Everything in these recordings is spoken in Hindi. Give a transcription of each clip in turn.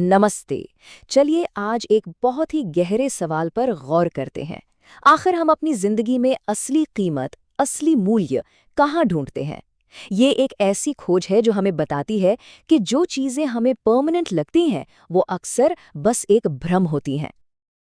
नमस्ते। चलिए आज एक बहुत ही गहरे सवाल पर गौर करते हैं। आखिर हम अपनी जिंदगी में असली कीमत, असली मूल्य कहाँ ढूंढते हैं? ये एक ऐसी खोज है जो हमें बताती है कि जो चीजें हमें परमानेंट लगती हैं, वो अक्सर बस एक भ्रम होती हैं।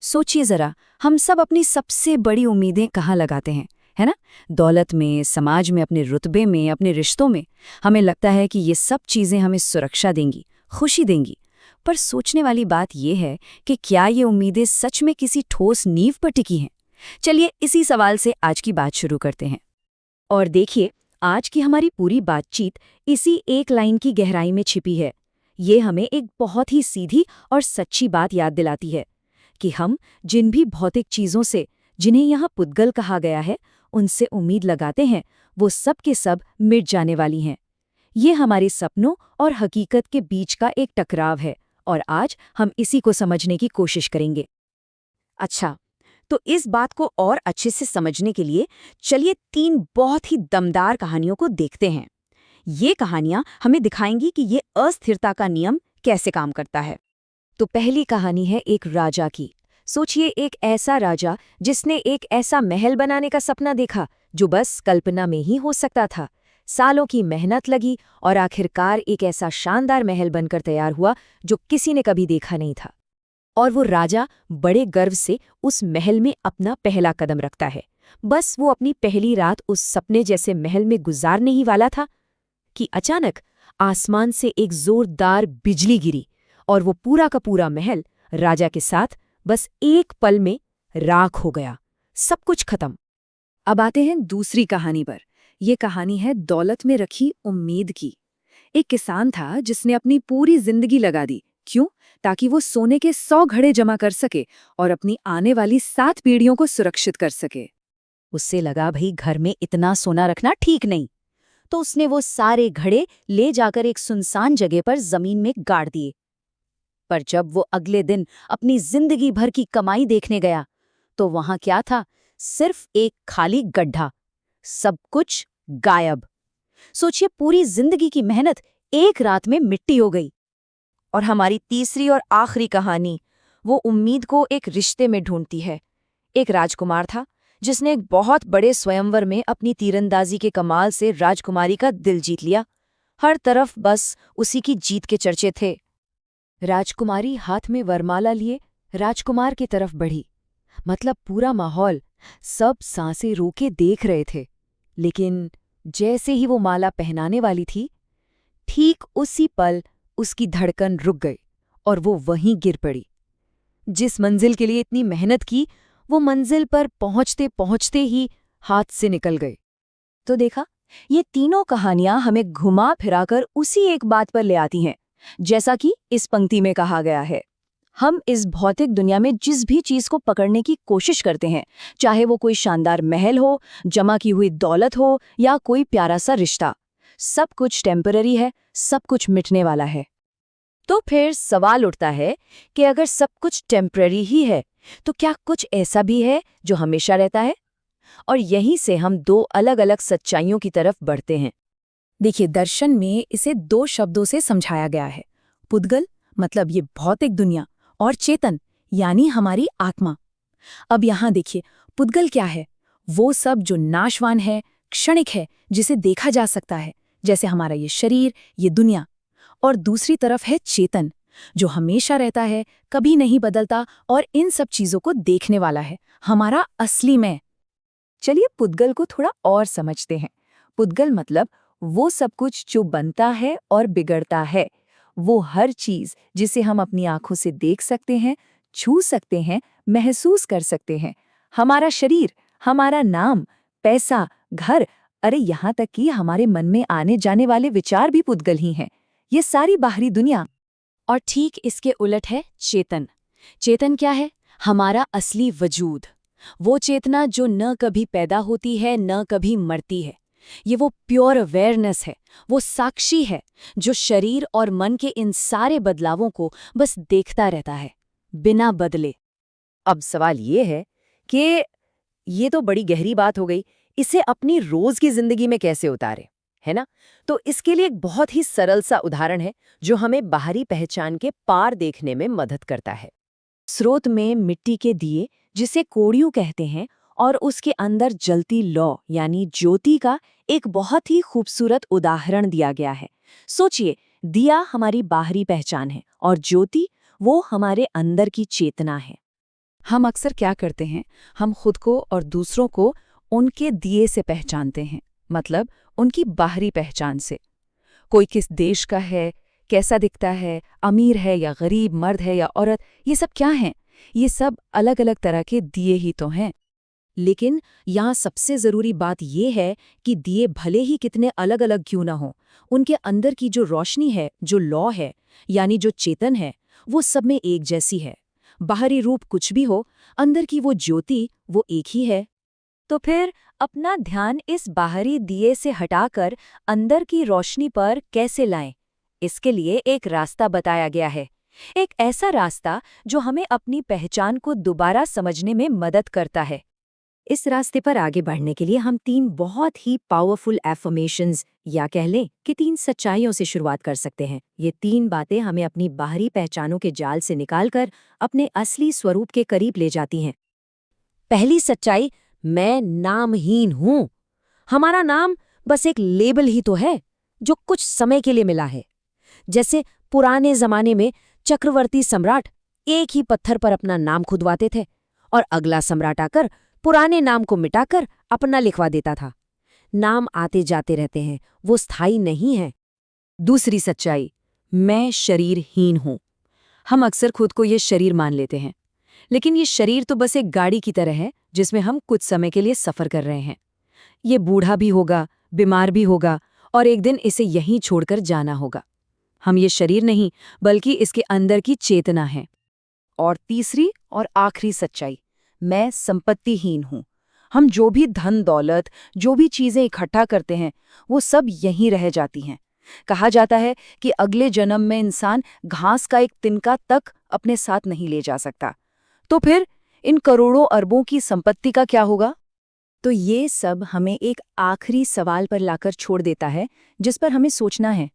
सोचिए जरा, हम सब अपनी सबसे बड़ी उम्मीदें कहाँ लगाते हैं, है ना? दौलत में, समाज में, अपने रुतबे में, अपने रिश्तों में। हमें लगता है कि ये सब चीजें हमें सुरक्षा देंगी, खुशी देंगी। पर सोचने वाली बात यह है कि क्या ये उम्मीदें सच में किसी ठोस नींव पर टिकी हैं? चलिए इसी सवाल से आज की बात शुरू करते हैं। और देखिए, आज की हमारी पूरी बातचीत इसी एक लाइन की गहराई में छिपी है। ये हमें एक बहुत ही सीधी और सच्ची बात याद दिलाती है कि हम जिन भी भौतिक चीजों से, जिन्हें यहाँ पुद्गल कहा गया है, उनसे उम्मीद लगाते हैं, वो सब के सब मिट जाने वाली हैं। ये हमारे सपनों और हकीकत के बीच का एक टकराव है, और आज हम इसी को समझने की कोशिश करेंगे। अच्छा, तो इस बात को और अच्छे से समझने के लिए चलिए 3 बहुत ही दमदार कहानियों को देखते हैं। ये कहानियां हमें दिखाएंगी कि ये अस्थिरता का नियम कैसे काम करता है। तो पहली कहानी है एक राजा की। सोचिए, एक ऐसा राजा जिसने एक ऐसा महल बनाने का सपना देखा जो बस कल्पना में ही हो सकता था। सालों की मेहनत लगी और आखिरकार एक ऐसा शानदार महल बनकर तैयार हुआ जो किसी ने कभी देखा नहीं था। और वो राजा बड़े गर्व से उस महल में अपना पहला कदम रखता है। बस वो अपनी पहली रात उस सपने जैसे महल में गुजारने ही वाला था कि अचानक आसमान से एक जोरदार बिजली गिरी और वो पूरा का पूरा महल राजा के साथ बस एक पल में राख हो गया। सब कुछ खत्म। अब आते हैं दूसरी कहानी पर। यह कहानी है दौलत में रखी उम्मीद की। एक किसान था जिसने अपनी पूरी जिंदगी लगा दी। क्यों? ताकि वो सोने के 100 घड़े जमा कर सके और अपनी आने वाली 7 पीढ़ियों को सुरक्षित कर सके। उससे लगा, भाई घर में इतना सोना रखना ठीक नहीं। तो उसने वो सारे घड़े ले जाकर एक सुनसान जगह पर जमीन में गाड़ दिए। पर जब वो अगले दिन अपनी जिंदगी भर की कमाई देखने गया, तो वहां क्या था? सिर्फ एक खाली गड्ढा। सब कुछ गायब। सोचिए, पूरी जिंदगी की मेहनत एक रात में मिट्टी हो गई। और हमारी तीसरी और आखिरी कहानी वो उम्मीद को एक रिश्ते में ढूंढती है। एक राजकुमार था जिसने एक बहुत बड़े स्वयंवर में अपनी तीरंदाजी के कमाल से राजकुमारी का दिल जीत लिया। हर तरफ बस उसी की जीत के चर्चे थे। राजकुमारी हाथ में वरमाला लिए राजकुमार की तरफ बढ़ी। मतलब पूरा माहौल, सब सांसें रोके देख रहे थे। लेकिन जैसे ही वो माला पहनाने वाली थी, ठीक उसी पल उसकी धड़कन रुक गई और वो वहीं गिर पड़ी। जिस मंजिल के लिए इतनी मेहनत की, वो मंजिल पर पहुंचते पहुंचते ही हाथ से निकल गई। तो देखा, ये तीनों कहानियां हमें घुमा फिराकर उसी एक बात पर ले आती हैं। जैसा कि इस पंक्ति में कहा गया है, हम इस भौतिक दुनिया में जिस भी चीज को पकड़ने की कोशिश करते हैं, चाहे वो कोई शानदार महल हो, जमा की हुई दौलत हो या कोई प्यारा सा रिश्ता, सब कुछ टेम्पररी है, सब कुछ मिटने वाला है। तो फिर सवाल उठता है कि अगर सब कुछ टेम्पररी ही है, तो क्या कुछ ऐसा भी है जो हमेशा रहता है? और यहीं से हम 2 अलग-अलग सच्चाइयों की तरफ बढ़ते हैं। देखिए, दर्शन में इसे 2 शब्दों से समझाया गया है। पुद्गल मतलब ये भौतिक दुनिया, और चेतन यानी हमारी आत्मा। अब यहाँ देखिए, पुद्गल क्या है? वो सब जो नाशवान है, क्षणिक है, जिसे देखा जा सकता है, जैसे हमारा ये शरीर, ये दुनिया। और दूसरी तरफ है चेतन, जो हमेशा रहता है, कभी नहीं बदलता और इन सब चीजों को देखने वाला है, हमारा असली मैं। चलिए पुद्गल को थोड़ा और समझते हैं। पुद्गल मतलब वो सब कुछ जो बनता है और बिगड़ता है। वो हर चीज जिसे हम अपनी आंखों से देख सकते हैं, छू सकते हैं, महसूस कर सकते हैं। हमारा शरीर, हमारा नाम, पैसा, घर, अरे यहाँ तक कि हमारे मन में आने जाने वाले विचार भी पुद्गल ही हैं। ये सारी बाहरी दुनिया। और ठीक इसके उलट है चेतन। चेतन क्या है? हमारा असली वजूद। वो चेतना जो न कभी पैदा होती है, न कभी मरती है। ये वो प्योर अवेयरनेस है, वो साक्षी है जो शरीर और मन के इन सारे बदलावों को बस देखता रहता है, बिना बदले। अब सवाल ये है कि ये तो बड़ी गहरी बात हो गई, इसे अपनी रोज की जिंदगी में कैसे उतारे, है ना? तो इसके लिए एक बहुत ही सरल सा उदाहरण है जो हमें बाहरी पहचान के पार देखने में मदद करता है। स्रोत में मिट्टी के दिए, जिसे कोड़ियों कहते हैं, और उसके अंदर जलती लौ यानी ज्योति का एक बहुत ही खूबसूरत उदाहरण दिया गया है। सोचिए, दिया हमारी बाहरी पहचान है और ज्योति वो हमारे अंदर की चेतना है। हम अक्सर क्या करते हैं, हम खुद को और दूसरों को उनके दिए से पहचानते हैं, मतलब उनकी बाहरी पहचान से। कोई किस देश का है, कैसा दिखता है, अमीर है या गरीब, मर्द है या औरत, ये सब क्या हैं? ये सब अलग अलग तरह के दिए ही तो हैं। लेकिन यहाँ सबसे ज़रूरी बात ये है कि दिए भले ही कितने अलग अलग क्यों ना हों, उनके अंदर की जो रोशनी है, जो लौ है, यानी जो चेतन है, वो सब में एक जैसी है। बाहरी रूप कुछ भी हो, अंदर की वो ज्योति वो एक ही है। तो फिर अपना ध्यान इस बाहरी दिए से हटाकर अंदर की रोशनी पर कैसे लाएं? इसके लिए एक रास्ता बताया गया है। एक ऐसा रास्ता जो हमें अपनी पहचान को दोबारा समझने में मदद करता है। इस रास्ते पर आगे बढ़ने के लिए हम 3 बहुत ही पावरफुल एफर्मेशंस या कह लें कि 3 सच्चाइयों से शुरुआत कर सकते हैं। ये 3 बातें हमें अपनी बाहरी पहचानों के जाल से निकालकर अपने असली स्वरूप के करीब ले जाती हैं। पहली सच्चाई, मैं नामहीन हूं। हमारा नाम बस एक लेबल ही तो है जो कुछ समय के लिए मिला है। जैसे पुराने जमाने में चक्रवर्ती सम्राट एक ही पत्थर पर अपना नाम खुदवाते थे और अगला सम्राट आकर पुराने नाम को मिटाकर अपना लिखवा देता था। नाम आते जाते रहते हैं, वो स्थायी नहीं है। दूसरी सच्चाई, मैं शरीरहीन हूं। हम अक्सर खुद को ये शरीर मान लेते हैं, लेकिन ये शरीर तो बस एक गाड़ी की तरह है जिसमें हम कुछ समय के लिए सफर कर रहे हैं। ये बूढ़ा भी होगा, बीमार भी होगा और एक दिन इसे यहीं छोड़कर जाना होगा। हम ये शरीर नहीं, बल्कि इसके अंदर की चेतना है। और तीसरी और आखिरी सच्चाई, मैं संपत्तिहीन हूं। हम जो भी धन दौलत, जो भी चीजें इकट्ठा करते हैं, वो सब यहीं रह जाती हैं। कहा जाता है कि अगले जन्म में इंसान घास का एक तिनका तक अपने साथ नहीं ले जा सकता। तो फिर इन करोड़ों अरबों की संपत्ति का क्या होगा? तो ये सब हमें एक आखिरी सवाल पर लाकर छोड़ देता है, जिस पर हमें सोचना है।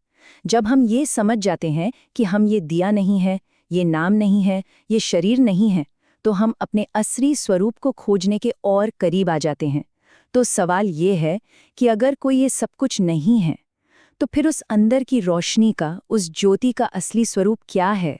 जब हम ये समझ जाते हैं कि हम ये दिया नहीं है, ये नाम नहीं है, ये शरीर नहीं है, तो हम अपने असली स्वरूप को खोजने के और करीब आ जाते हैं। तो सवाल ये है कि अगर कोई ये सब कुछ नहीं है, तो फिर उस अंदर की रोशनी का, उस ज्योति का असली स्वरूप क्या है?